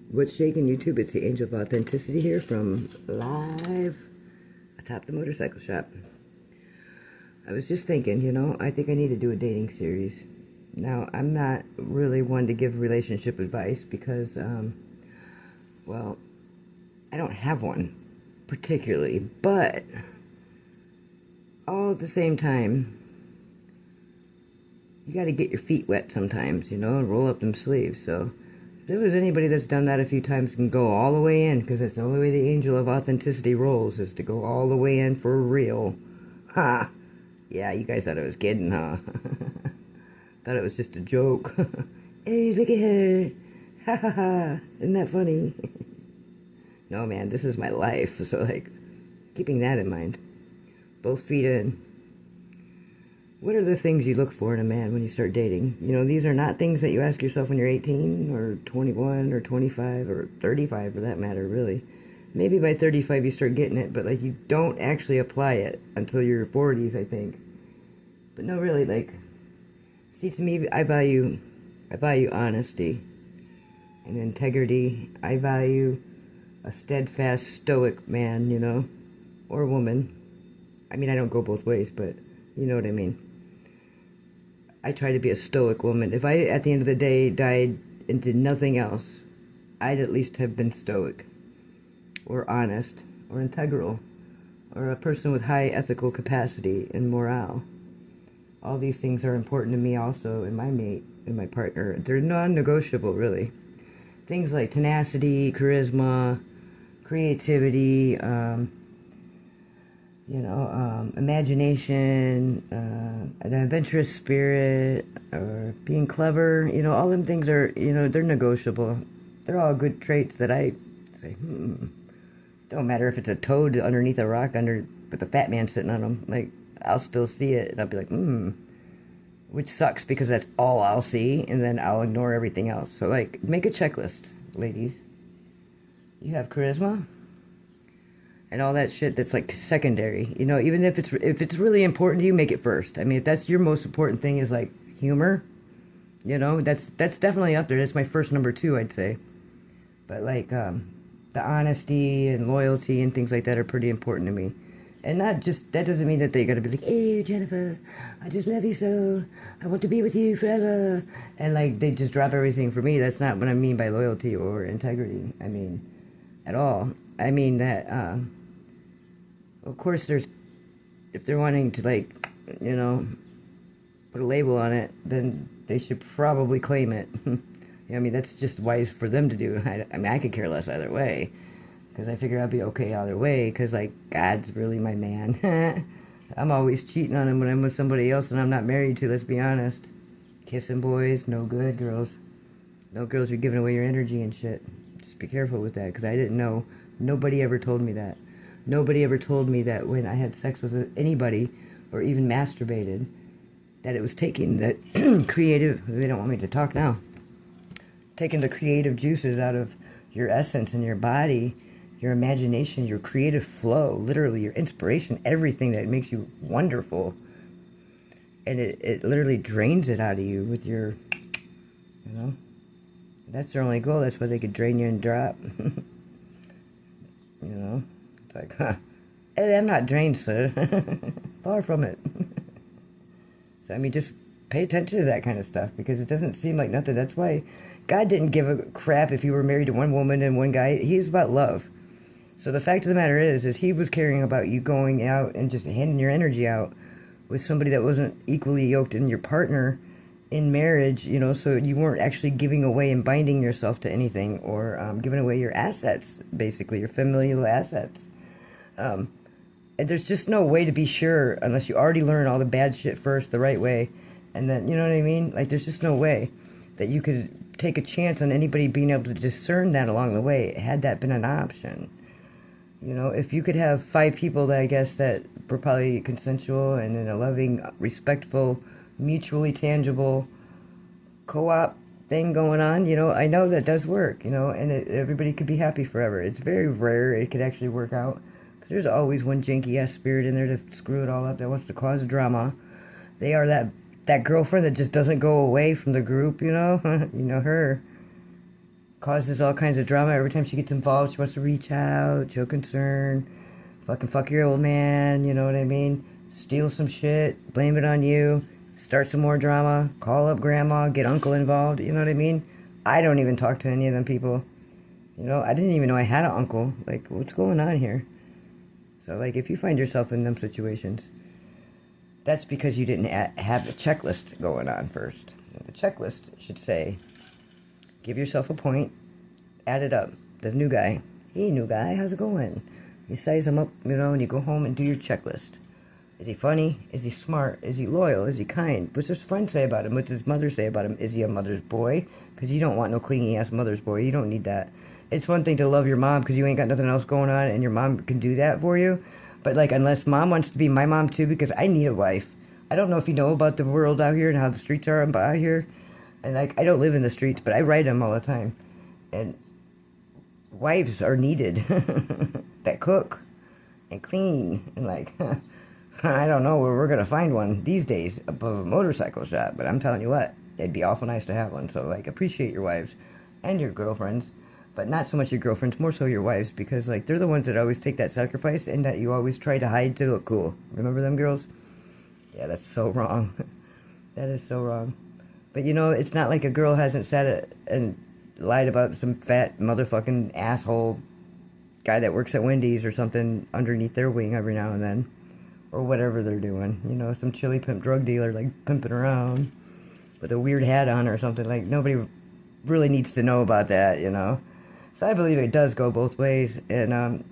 What's shaking YouTube? It's the Angel of Authenticity here from live atop the motorcycle shop. I was just thinking, I think I need to do a dating series. Now, I'm not really one to give relationship advice because, well, I don't have one particularly, but all at the same time, you got to get your feet wet sometimes, and roll up them sleeves. So if there was anybody that's done that a few times, can go all the way in, because that's the only way the Angel of Authenticity rolls, is to go all the way in for real. Ha! Yeah, you guys thought I was kidding, huh? Thought it was just a joke. Hey, look at her. Ha ha ha. Isn't that funny? No, man, this is my life. So, keeping that in mind. Both feet in. What are the things you look for in a man when you start dating? These are not things that you ask yourself when you're 18 or 21 or 25 or 35 for that matter, really. Maybe by 35 you start getting it, but you don't actually apply it until your 40s, I think. But no, really, see, to me, I value honesty and integrity. I value a steadfast, stoic man, or woman. I mean, I don't go both ways, but you know what I mean. I try to be a stoic woman. If I, at the end of the day, died and did nothing else, I'd at least have been stoic, or honest, or integral, or a person with high ethical capacity and morale. All these things are important to me also in my mate, in my partner. They're non-negotiable, really. Things like tenacity, charisma, creativity, imagination, an adventurous spirit, or being clever, all them things are, they're negotiable. They're all good traits that I say, don't matter if it's a toad underneath a rock with a fat man sitting on them. I'll still see it, and I'll be like, which sucks because that's all I'll see, and then I'll ignore everything else. So, make a checklist, ladies. You have charisma and all that shit that's secondary. Even if it's really important to you, make it first. I mean, if that's your most important thing is humor, that's definitely up there. That's my first number 2, I'd say. But the honesty and loyalty and things like that are pretty important to me. And not just, that doesn't mean that they gotta be like, hey, Jennifer, I just love you so, I want to be with you forever. And they just drop everything for me. That's not what I mean by loyalty or integrity. I mean, at all. I mean that, of course if they're wanting to put a label on it, then they should probably claim it. I mean, that's just wise for them to do. I mean, I could care less either way. Because I figure I'll be okay either way, because, God's really my man. I'm always cheating on him when I'm with somebody else and I'm not married to, let's be honest. Kissing boys, no good, girls. No, girls, you're giving away your energy and shit. Just be careful with that, because I didn't know. Nobody ever told me that. Nobody ever told me that when I had sex with anybody, or even masturbated, that it was taking the creative, they don't want me to talk now, taking the creative juices out of your essence and your body, your imagination, your creative flow, literally your inspiration, everything that makes you wonderful. And it literally drains it out of you with your, that's their only goal. That's why they could drain you and drop. It's hey, I'm not drained, sir. Far from it. So, I mean, just pay attention to that kind of stuff, because it doesn't seem like nothing. That's why God didn't give a crap if you were married to one woman and one guy. He's about love. So the fact of the matter is he was caring about you going out and just handing your energy out with somebody that wasn't equally yoked in your partner in marriage, so you weren't actually giving away and binding yourself to anything, or giving away your assets, basically, your familial assets. And there's just no way to be sure unless you already learn all the bad shit first the right way, and then, you know what I mean? There's just no way that you could take a chance on anybody being able to discern that along the way, had that been an option. If you could have 5 people that I guess that were probably consensual and in a loving, respectful, mutually tangible co-op thing going on, I know that does work, and everybody could be happy forever. It's very rare it could actually work out, because there's always one janky-ass spirit in there to screw it all up that wants to cause drama. They are that girlfriend that just doesn't go away from the group, her. causes all kinds of drama. Every time she gets involved, she wants to reach out, show concern, fucking fuck your old man, you know what I mean? Steal some shit, blame it on you, start some more drama, call up grandma, get uncle involved, you know what I mean? I don't even talk to any of them people. You know, I didn't even know I had an uncle. Like, what's going on here? So, like, if you find yourself in them situations, that's because you didn't have a checklist going on first. The checklist should say, give yourself a point, add it up. The new guy, hey, new guy, how's it going? You size him up, you know, and you go home and do your checklist. Is he funny? Is he smart? Is he loyal? Is he kind? What's his friends say about him? What's his mother say about him? Is he a mother's boy? Because you don't want no clingy-ass mother's boy. You don't need that. It's one thing to love your mom because you ain't got nothing else going on and your mom can do that for you. But, like, unless mom wants to be my mom, too, because I need a wife. I don't know if you know about the world out here and how the streets are out here. And, like, I don't live in the streets, but I ride them all the time. And wives are needed that cook and clean. And, like, I don't know where we're going to find one these days above a motorcycle shop. But I'm telling you what, it'd be awful nice to have one. So, like, appreciate your wives and your girlfriends. But not so much your girlfriends, more so your wives, because, like, they're the ones that always take that sacrifice and that you always try to hide to look cool. Remember them girls? Yeah, that's so wrong. That is so wrong. But, you know, it's not like a girl hasn't sat and lied about some fat motherfucking asshole guy that works at Wendy's or something underneath their wing every now and then. Or whatever they're doing. You know, some chili pimp drug dealer, like, pimping around with a weird hat on or something. Like, nobody really needs to know about that, you know. So I believe it does go both ways, and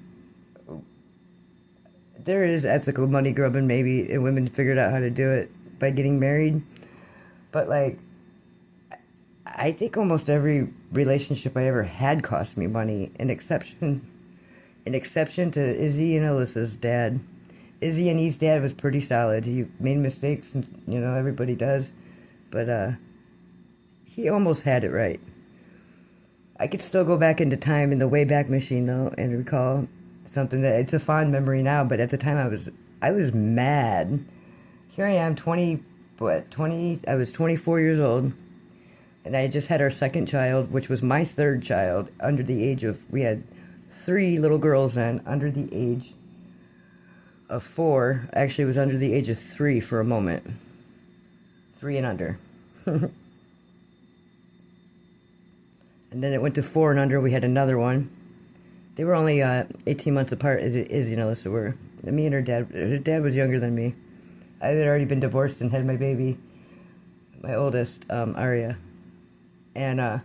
there is ethical money grubbing maybe, and women figured out how to do it by getting married. But, like, I think almost every relationship I ever had cost me money, an exception to Izzy and Alyssa's dad. Izzy and E's dad was pretty solid. He made mistakes, and, you know, everybody does, but he almost had it right. I could still go back into time in the Wayback Machine, though, and recall something that, it's a fond memory now, but at the time I was mad. Here I am, I was 24 years old, and I just had our second child, which was my third child, under the age of, we had 3 little girls then, under the age of 4. Actually, it was under the age of 3 for a moment. 3 and under. And then it went to 4 and under. We had another one. They were only 18 months apart, as Izzy and Alyssa were. And me and her dad was younger than me. I had already been divorced and had my baby, my oldest, Aria. And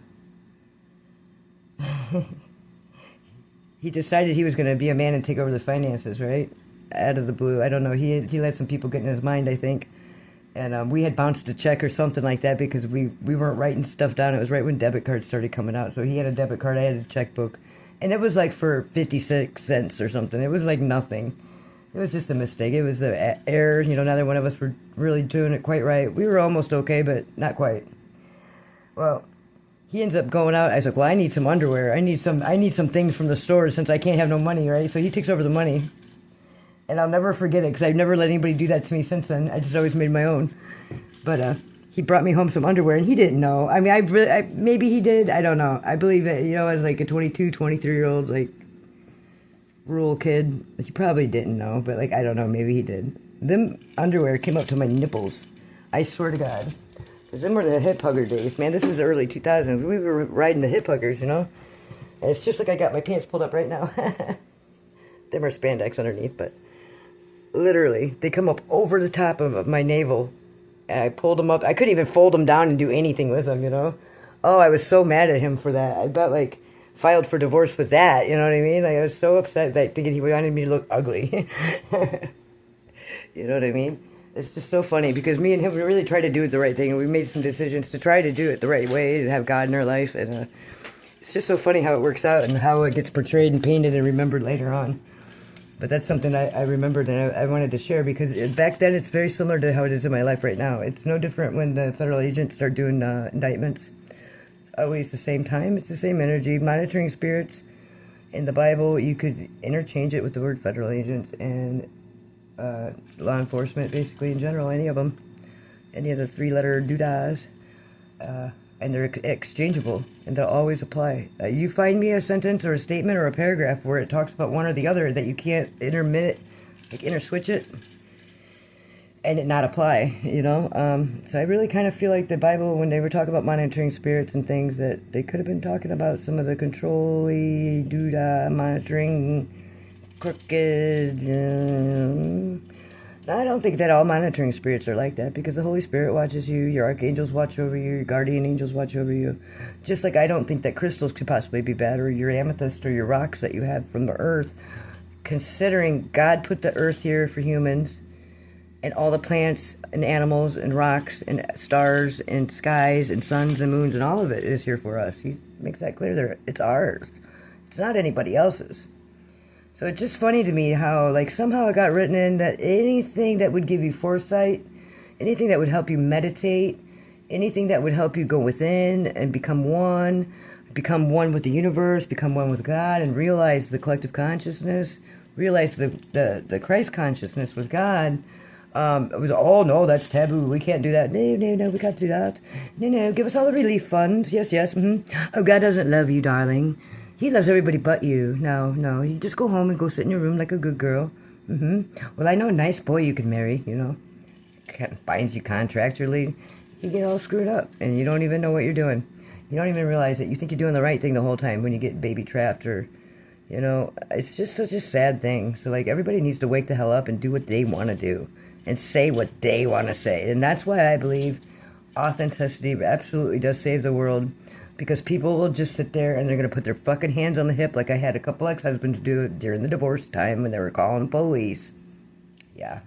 he decided he was going to be a man and take over the finances, right? Out of the blue. I don't know. He let some people get in his mind, I think. And we had bounced a check or something like that because we weren't writing stuff down. It was right when debit cards started coming out. So he had a debit card, I had a checkbook. And it was like for 56 cents or something. It was like nothing. It was just a mistake. It was an error. You know, neither one of us were really doing it quite right. We were almost okay, but not quite. Well, he ends up going out. I was like, well, I need some underwear. I need some things from the store since I can't have no money, right? So he takes over the money. And I'll never forget it because I've never let anybody do that to me since then. I just always made my own. But he brought me home some underwear, and he didn't know. I mean, maybe he did. I don't know. I believe it. You know, as like a 22, 23-year-old, like, rural kid, he probably didn't know. But, like, I don't know. Maybe he did. Them underwear came up to my nipples. I swear to God. Because them were the hip hugger days. Man, this is early 2000s. We were riding the hip huggers, you know. And it's just like I got my pants pulled up right now. Them are spandex underneath, but... Literally, they come up over the top of my navel. And I pulled them up. I couldn't even fold them down and do anything with them, you know. Oh, I was so mad at him for that. I about, like, filed for divorce with that, you know what I mean? Like, I was so upset that thinking he wanted me to look ugly. You know what I mean? It's just so funny because me and him, we really tried to do the right thing. And we made some decisions to try to do it the right way and have God in our life. And it's just so funny how it works out and how it gets portrayed and painted and remembered later on. But that's something I remembered and I wanted to share because back then it's very similar to how it is in my life right now. It's no different when the federal agents start doing indictments. It's always the same time. It's the same energy. Monitoring spirits in the Bible, you could interchange it with the word federal agents and law enforcement, basically in general, any of them. Any of the 3-letter doodahs. and they're exchangeable, and they'll always apply. You find me a sentence or a statement or a paragraph where it talks about one or the other that you can't interswitch it, and it not apply, you know? So I really kind of feel like the Bible, when they were talking about monitoring spirits and things, that they could have been talking about some of the control-y, doodah, monitoring, crooked. I don't think that all monitoring spirits are like that, because the Holy Spirit watches you, your archangels watch over you, your guardian angels watch over you. Just like I don't think that crystals could possibly be bad, or your amethyst or your rocks that you have from the earth, considering God put the earth here for humans, and all the plants and animals and rocks and stars and skies and suns and moons and all of it is here for us. He makes that clear there. It's ours. It's not anybody else's. So it's just funny to me how, like, somehow it got written in that anything that would give you foresight, anything that would help you meditate, anything that would help you go within and become one with the universe, become one with God, and realize the collective consciousness, realize the Christ consciousness with God. It was, oh, no, that's taboo. We can't do that. No, we can't do that. No, give us all the relief funds. Yes. Oh, God doesn't love you, darling. He loves everybody but you. No, you just go home and go sit in your room like a good girl. Well, I know a nice boy you can marry, you know. Binds you contractually. You get all screwed up, and you don't even know what you're doing. You don't even realize that you think you're doing the right thing the whole time when you get baby trapped, or, you know, it's just such a sad thing. So, like, everybody needs to wake the hell up and do what they want to do and say what they want to say. And that's why I believe authenticity absolutely does save the world. Because people will just sit there and they're going to put their fucking hands on the hip, like I had a couple ex-husbands do during the divorce time when they were calling police. Yeah.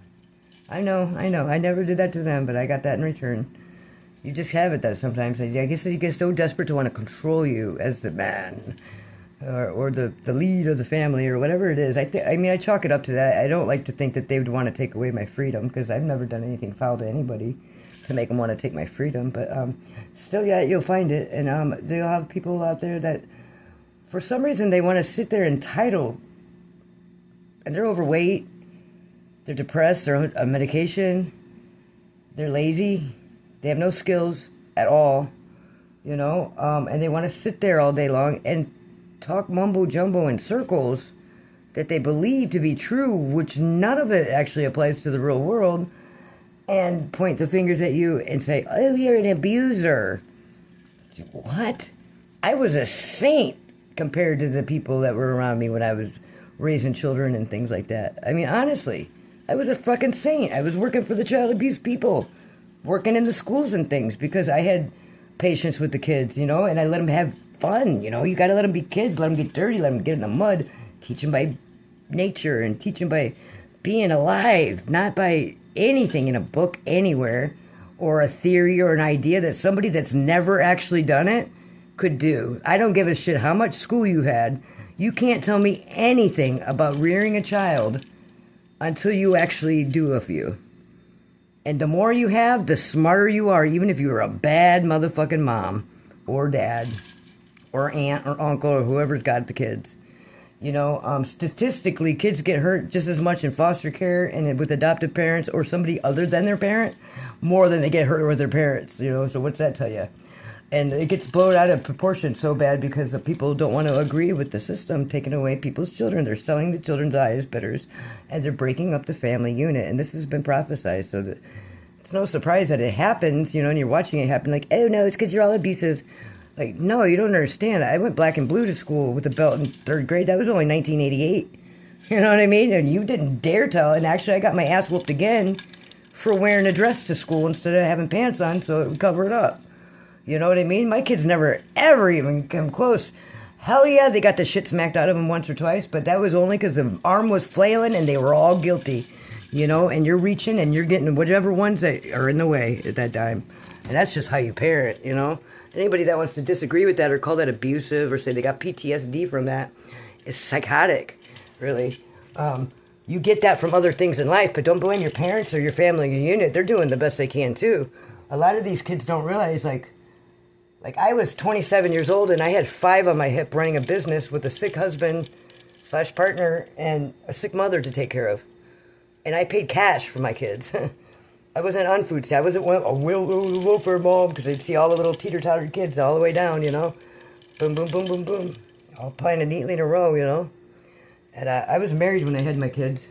I know. I never did that to them, but I got that in return. You just have it that sometimes. I guess you get so desperate to want to control you as the man, or the lead of the family, or whatever it is. I chalk it up to that. I don't like to think that they would want to take away my freedom, because I've never done anything foul to anybody to make them want to take my freedom, but still, yeah, you'll find it, and they'll have people out there that, for some reason, they want to sit there entitled, and they're overweight, they're depressed, they're on medication, they're lazy, they have no skills at all, you know, and they want to sit there all day long and talk mumbo-jumbo in circles that they believe to be true, which none of it actually applies to the real world, and point the fingers at you and say, oh, you're an abuser. What? I was a saint compared to the people that were around me when I was raising children and things like that. I mean, honestly, I was a fucking saint. I was working for the child abuse people, working in the schools and things, because I had patience with the kids, you know, and I let them have fun, you know. You got to let them be kids, let them get dirty, let them get in the mud, teach them by nature and teach them by being alive, not by anything in a book anywhere, or a theory or an idea that somebody that's never actually done it could do. I don't give a shit how much school you had. You can't tell me anything about rearing a child until you actually do a few. And the more you have, the smarter you are, even if you were a bad motherfucking mom or dad or aunt or uncle or whoever's got the kids. You know, statistically, kids get hurt just as much in foster care and with adoptive parents or somebody other than their parent, more than they get hurt with their parents, you know, so what's that tell you? And it gets blown out of proportion so bad because the people don't want to agree with the system taking away people's children. They're selling the children to as bidders, and they're breaking up the family unit, and this has been prophesized, so that it's no surprise that it happens, you know, and you're watching it happen, like, oh no, it's because you're all abusive. Like, no, you don't understand. I went black and blue to school with a belt in 3rd grade. That was only 1988. You know what I mean? And you didn't dare tell. And actually, I got my ass whooped again for wearing a dress to school instead of having pants on so it would cover it up. You know what I mean? My kids never, ever even come close. Hell yeah, they got the shit smacked out of them once or twice, but that was only because the arm was flailing and they were all guilty. You know, and you're reaching and you're getting whatever ones that are in the way at that time. And that's just how you parent, you know? Anybody that wants to disagree with that or call that abusive or say they got PTSD from that is psychotic, really. You get that from other things in life, but don't blame your parents or your family or your unit. They're doing the best they can, too. A lot of these kids don't realize, like I was 27 years old and I had 5 on my hip running a business with a sick husband / partner and a sick mother to take care of. And I paid cash for my kids. I wasn't on food stamps. I wasn't a welfare mom because I'd see all the little teeter-totter kids all the way down, you know. Boom, boom, boom, boom, boom. All planted neatly in a row, you know. And I was married when I had my kids.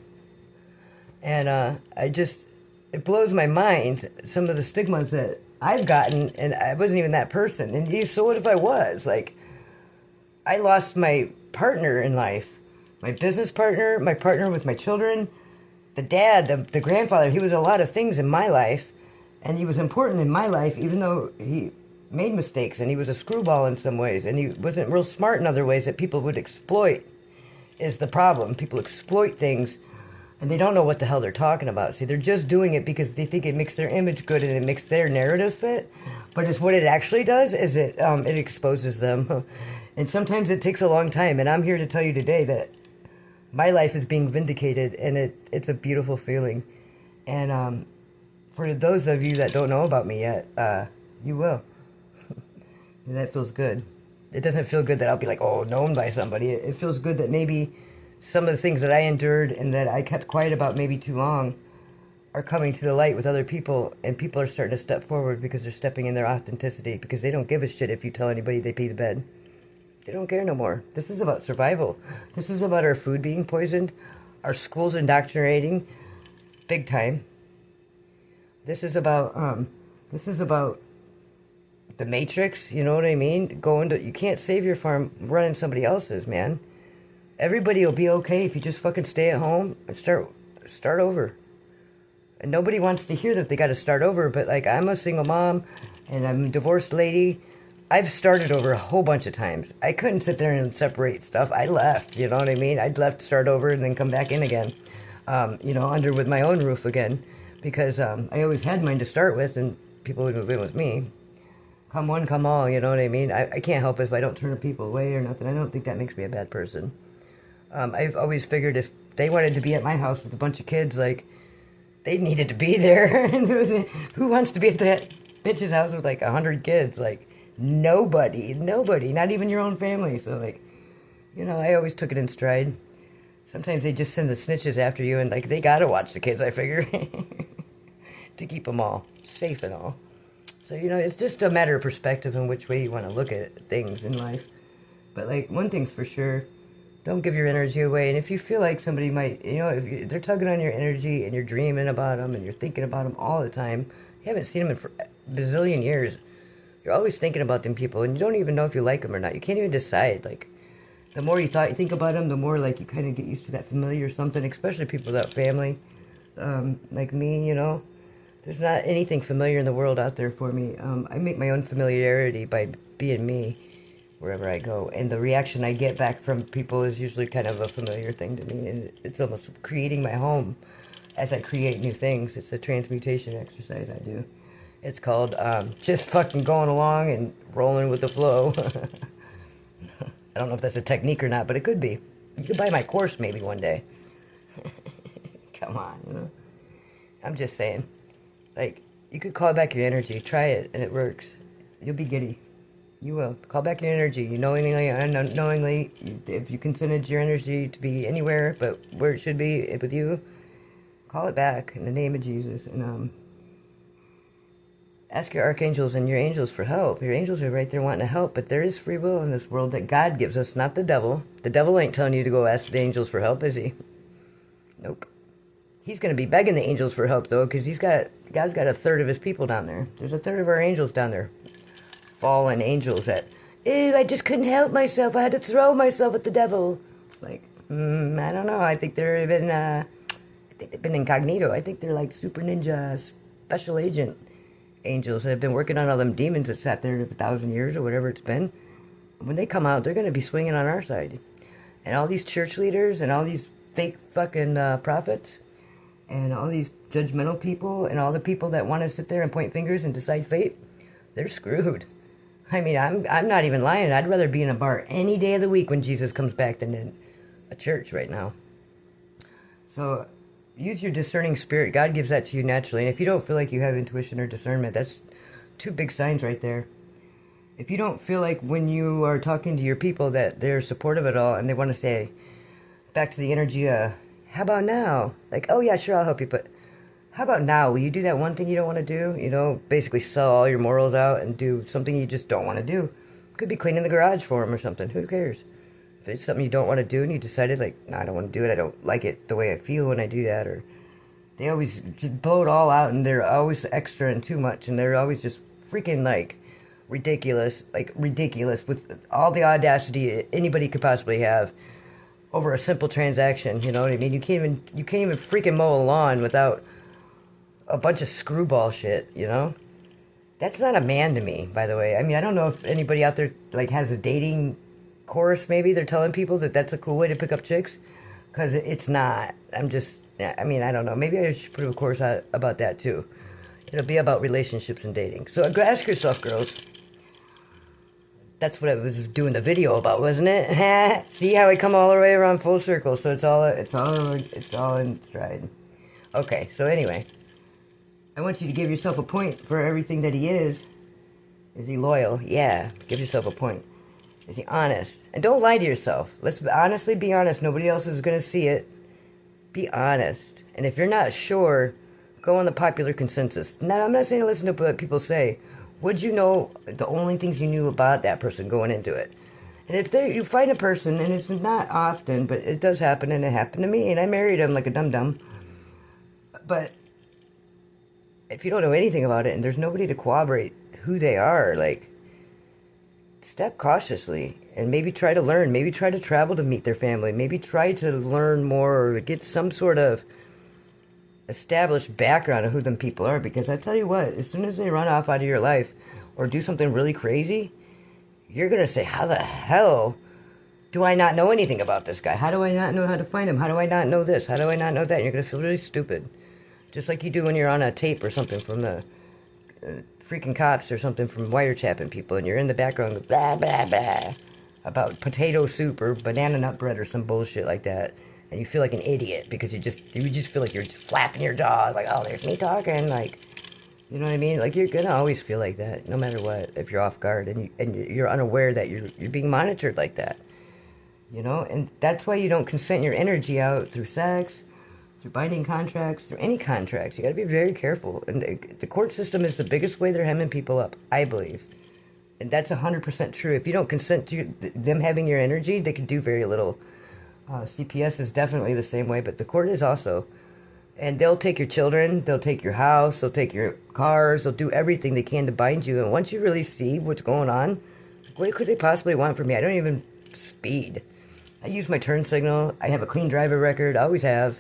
And it blows my mind, some of the stigmas that I've gotten, and I wasn't even that person. And so what if I was? Like, I lost my partner in life. My business partner, my partner with my children, the dad, the grandfather. He was a lot of things in my life, and he was important in my life, even though he made mistakes, and he was a screwball in some ways, and he wasn't real smart in other ways that people would exploit, is the problem. People exploit things, and they don't know what the hell they're talking about. See, they're just doing it because they think it makes their image good and it makes their narrative fit, but it's what it actually does is it exposes them. And sometimes it takes a long time, and I'm here to tell you today that my life is being vindicated, and it's a beautiful feeling. And for those of you that don't know about me yet, you will. And that feels good. It doesn't feel good that I'll be like, oh, known by somebody. It feels good that maybe some of the things that I endured and that I kept quiet about maybe too long are coming to the light with other people, and people are starting to step forward because they're stepping in their authenticity, because they don't give a shit if you tell anybody they pee the bed. They don't care no more. This is about survival. This is about our food being poisoned, our schools indoctrinating, big time. This is about the Matrix. You know what I mean? You can't save your farm running somebody else's, man. Everybody will be okay if you just fucking stay at home and start over. And nobody wants to hear that they got to start over. But like, I'm a single mom, and I'm a divorced lady. I've started over a whole bunch of times. I couldn't sit there and separate stuff. I left, you know what I mean? I'd left, start over, and then come back in again, under with my own roof again, because I always had mine to start with, and people would move in with me. Come one, come all, you know what I mean? I can't help it if I don't turn people away or nothing. I don't think that makes me a bad person. I've always figured if they wanted to be at my house with a bunch of kids, like, they needed to be there. And who wants to be at that bitch's house with like 100 kids? Like, nobody, not even your own family. So like, I always took it in stride. Sometimes they just send the snitches after you, and like, they gotta watch the kids, I figure, to keep them all safe and all. So, it's just a matter of perspective and which way you want to look at things in life. But like, one thing's for sure, don't give your energy away. And if you feel like somebody might, if they're tugging on your energy and you're dreaming about them and you're thinking about them all the time, you haven't seen them in a bazillion years, you're always thinking about them people, and you don't even know if you like them or not. You can't even decide. Like, the more you think about them, the more like you kind of get used to that familiar something, especially people without family, like me, There's not anything familiar in the world out there for me. I make my own familiarity by being me wherever I go. And the reaction I get back from people is usually kind of a familiar thing to me. And it's almost creating my home as I create new things. It's a transmutation exercise I do. It's called just fucking going along and rolling with the flow. I don't know if that's a technique or not, but it could be. You could buy my course maybe one day. Come on, I'm just saying. Like, you could call back your energy. Try it, and it works. You'll be giddy. You will. Call back your energy. You knowingly, unknowingly, if you considered your energy to be anywhere but where it should be with you, call it back in the name of Jesus. And ask your archangels and your angels for help. Your angels are right there wanting to help, but there is free will in this world that God gives us, not the devil. The devil ain't telling you to go ask the angels for help, is he? Nope. He's going to be begging the angels for help, though, because God's got a third of his people down there. There's a third of our angels down there. Fallen angels that, ew, I just couldn't help myself. I had to throw myself at the devil. Like, I don't know. I think they've been incognito. I think they're like super ninja, special agent angels that have been working on all them demons that sat there for 1,000 years or whatever it's been. When they come out, they're going to be swinging on our side. And all these church leaders and all these fake fucking prophets and all these judgmental people and all the people that want to sit there and point fingers and decide fate, they're screwed. I mean, I'm not even lying. I'd rather be in a bar any day of the week when Jesus comes back than in a church right now. So use your discerning spirit. God gives that to you naturally. And if you don't feel like you have intuition or discernment, that's two big signs right there. If you don't feel like when you are talking to your people that they're supportive at all and they want to say, back to the energy, how about now? Like, oh yeah, sure, I'll help you, but How about now? Will you do that one thing you don't want to do? You know, basically sell all your morals out and do something you just don't want to do. Could be cleaning the garage for him or something. Who cares? If it's something you don't want to do and you decided, like, no, I don't want to do it. I don't like it the way I feel when I do that. Or they always just blow it all out and they're always extra and too much. And they're always just freaking, like, ridiculous with all the audacity anybody could possibly have over a simple transaction. You know what I mean? You can't even freaking mow a lawn without a bunch of screwball shit, you know? That's not a man to me, by the way. I mean, I don't know if anybody out there, like, has a dating course, maybe they're telling people that that's a cool way to pick up chicks, because it's not. I mean, I don't know. Maybe I should put a course out about that, too. It'll be about relationships and dating. So go ask yourself, girls. That's what I was doing the video about, wasn't it? See how I come all the way around full circle, so it's all in stride. Okay, so anyway, I want you to give yourself a point for everything that he is. Is he loyal? Yeah, give yourself a point. Is he honest? And don't lie to yourself. Let's honestly be honest. Nobody else is going to see it. Be honest. And if you're not sure, go on the popular consensus. Now, I'm not saying to listen to what people say. Would you know the only things you knew about that person going into it? And if you find a person, and it's not often, but it does happen, and it happened to me, and I married him like a dum-dum. But if you don't know anything about it, and there's nobody to corroborate who they are, like, step cautiously, and maybe try to learn. Maybe try to travel to meet their family. Maybe try to learn more, or get some sort of established background of who them people are, because I tell you what, as soon as they run off out of your life or do something really crazy, you're going to say, how the hell do I not know anything about this guy? How do I not know how to find him? How do I not know this? How do I not know that? And you're going to feel really stupid. Just like you do when you're on a tape or something from the freaking cops or something from wiretapping people, and you're in the background blah, blah, blah, about potato soup or banana nut bread or some bullshit like that. And you feel like an idiot because you just feel like you're just flapping your jaw, like, oh, there's me talking, like, you know what I mean? Like, you're gonna always feel like that, no matter what, if you're off guard and you're unaware that you're being monitored like that, you know? And that's why you don't consent your energy out through sex, through binding contracts, through any contracts. You gotta be very careful. And the court system is the biggest way they're hemming people up, I believe. And that's 100% true. If you don't consent to them having your energy, they can do very little. CPS is definitely the same way, but the court is also. And they'll take your children, they'll take your house, they'll take your cars, they'll do everything they can to bind you. And once you really see what's going on, what could they possibly want from me? I don't even speed. I use my turn signal. I have a clean driver record. I always have.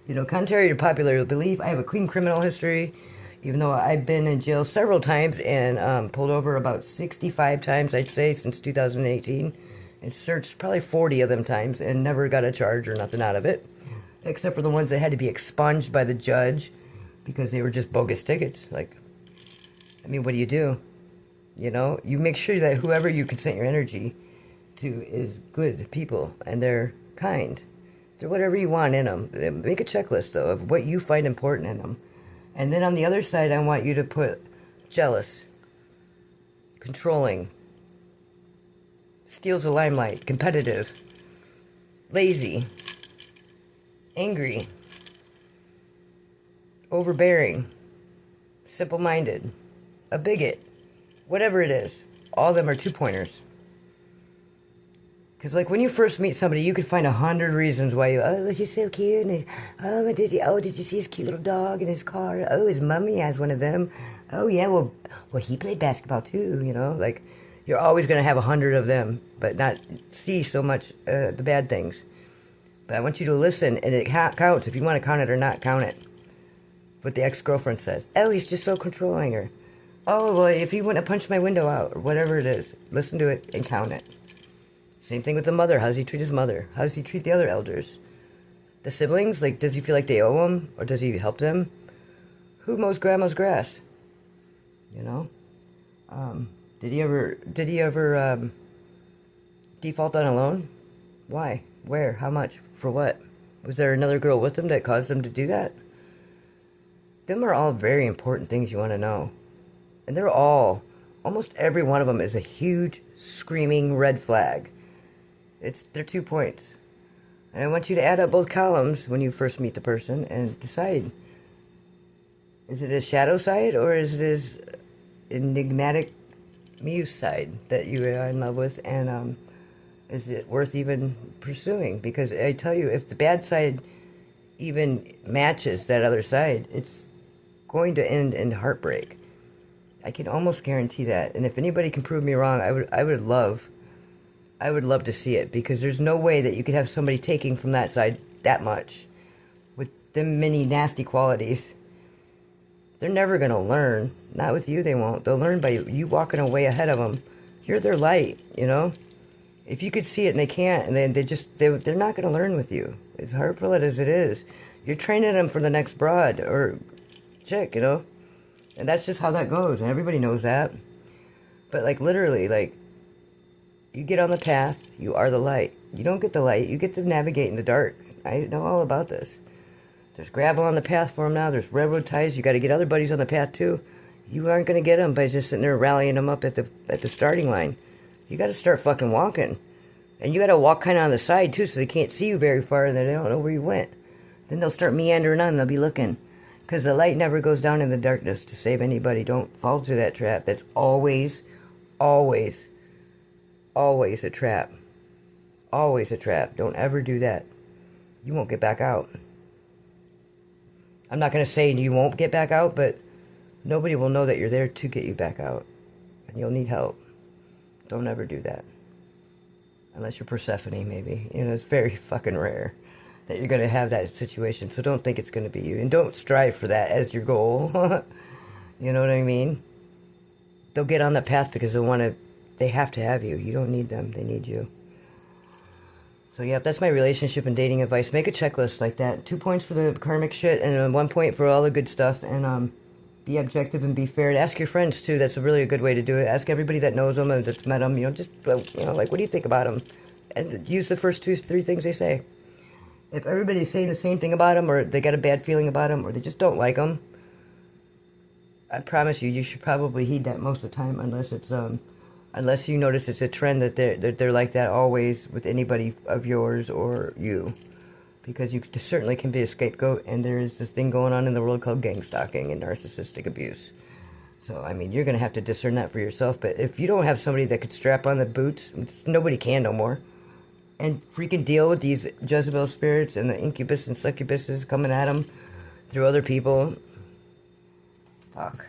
You know, contrary to popular belief, I have a clean criminal history, even though I've been in jail several times and pulled over about 65 times, I'd say, since 2018. And searched probably 40 of them times and never got a charge or nothing out of it, except for the ones that had to be expunged by the judge because they were just bogus tickets. Like, I mean, what do? You know, you make sure that whoever you consent your energy to is good people and they're kind. They're whatever you want in them. Make a checklist, though, of what you find important in them. And then on the other side, I want you to put jealous, controlling, steals the limelight, competitive, lazy, angry, overbearing, simple-minded, a bigot, whatever it is. All of them are 2-pointers. Because, like, when you first meet somebody, you could find 100 reasons why you, oh, he's so cute, and did you see his cute little dog in his car? Oh, his mommy has one of them. Oh, yeah, well, he played basketball, too, you know, like, you're always going to have 100 of them, but not see so much the bad things. But I want you to listen, and it counts. If you want to count it or not, count it. What the ex-girlfriend says. Oh, he's just so controlling. Or, oh, well, if he wouldn't have punched my window out, or whatever it is, listen to it and count it. Same thing with the mother. How does he treat his mother? How does he treat the other elders? The siblings, like, does he feel like they owe him? Or does he help them? Who mows grandma's grass? You know? Did he ever default on a loan? Why? Where? How much? For what? Was there another girl with him that caused him to do that? Them are all very important things you want to know. And they're all, almost every one of them is a huge, screaming red flag. They're 2 points. And I want you to add up both columns when you first meet the person and decide, Is it his shadow side, or is it his enigmatic muse side that you are in love with? And is it worth even pursuing? Because I tell you, if the bad side even matches that other side, it's going to end in heartbreak. I can almost guarantee that. And if anybody can prove me wrong, I would love to see it, because there's no way that you could have somebody taking from that side that much with them many nasty qualities. They're never going to learn. Not with you, they won't. They'll learn by you walking away ahead of them. You're their light, you know? If you could see it and they can't, and then they're not going to learn with you. As hurtful as it is, you're training them for the next broad or chick, you know? And that's just how that goes, and everybody knows that. But, like, literally, like, you get on the path, you are the light. You don't get the light, you get to navigate in the dark. I know all about this. There's gravel on the path for them now. There's railroad ties. You got to get other buddies on the path, too. You aren't going to get them by just sitting there rallying them up at the starting line. You got to start fucking walking. And you got to walk kind of on the side, too, so they can't see you very far and they don't know where you went. Then they'll start meandering on and they'll be looking. Because the light never goes down in the darkness to save anybody. Don't fall to that trap. That's always, always, always a trap. Always a trap. Don't ever do that. You won't get back out. I'm not going to say you won't get back out, but nobody will know that you're there to get you back out. And you'll need help. Don't ever do that. Unless you're Persephone, maybe. You know, it's very fucking rare that you're going to have that situation. So don't think it's going to be you. And don't strive for that as your goal. You know what I mean? They'll get on the path because they have to have you. You don't need them. They need you. So, yeah, that's my relationship and dating advice. Make a checklist like that. 2 points for the karmic shit and 1 point for all the good stuff. And be objective and be fair. And ask your friends, too. That's a good way to do it. Ask everybody that knows them and that's met them. You know, just, like, what do you think about them? And use the first 2, 3 things they say. If everybody's saying the same thing about them, or they got a bad feeling about them, or they just don't like them, I promise you, you should probably heed that most of the time, unless you notice it's a trend that they're like that always with anybody of yours or you, because you certainly can be a scapegoat, and there is this thing going on in the world called gang stalking and narcissistic abuse. So, I mean, you're going to have to discern that for yourself, but if you don't have somebody that could strap on the boots, nobody can no more, and freaking deal with these Jezebel spirits and the incubus and succubuses coming at them through other people. Fuck.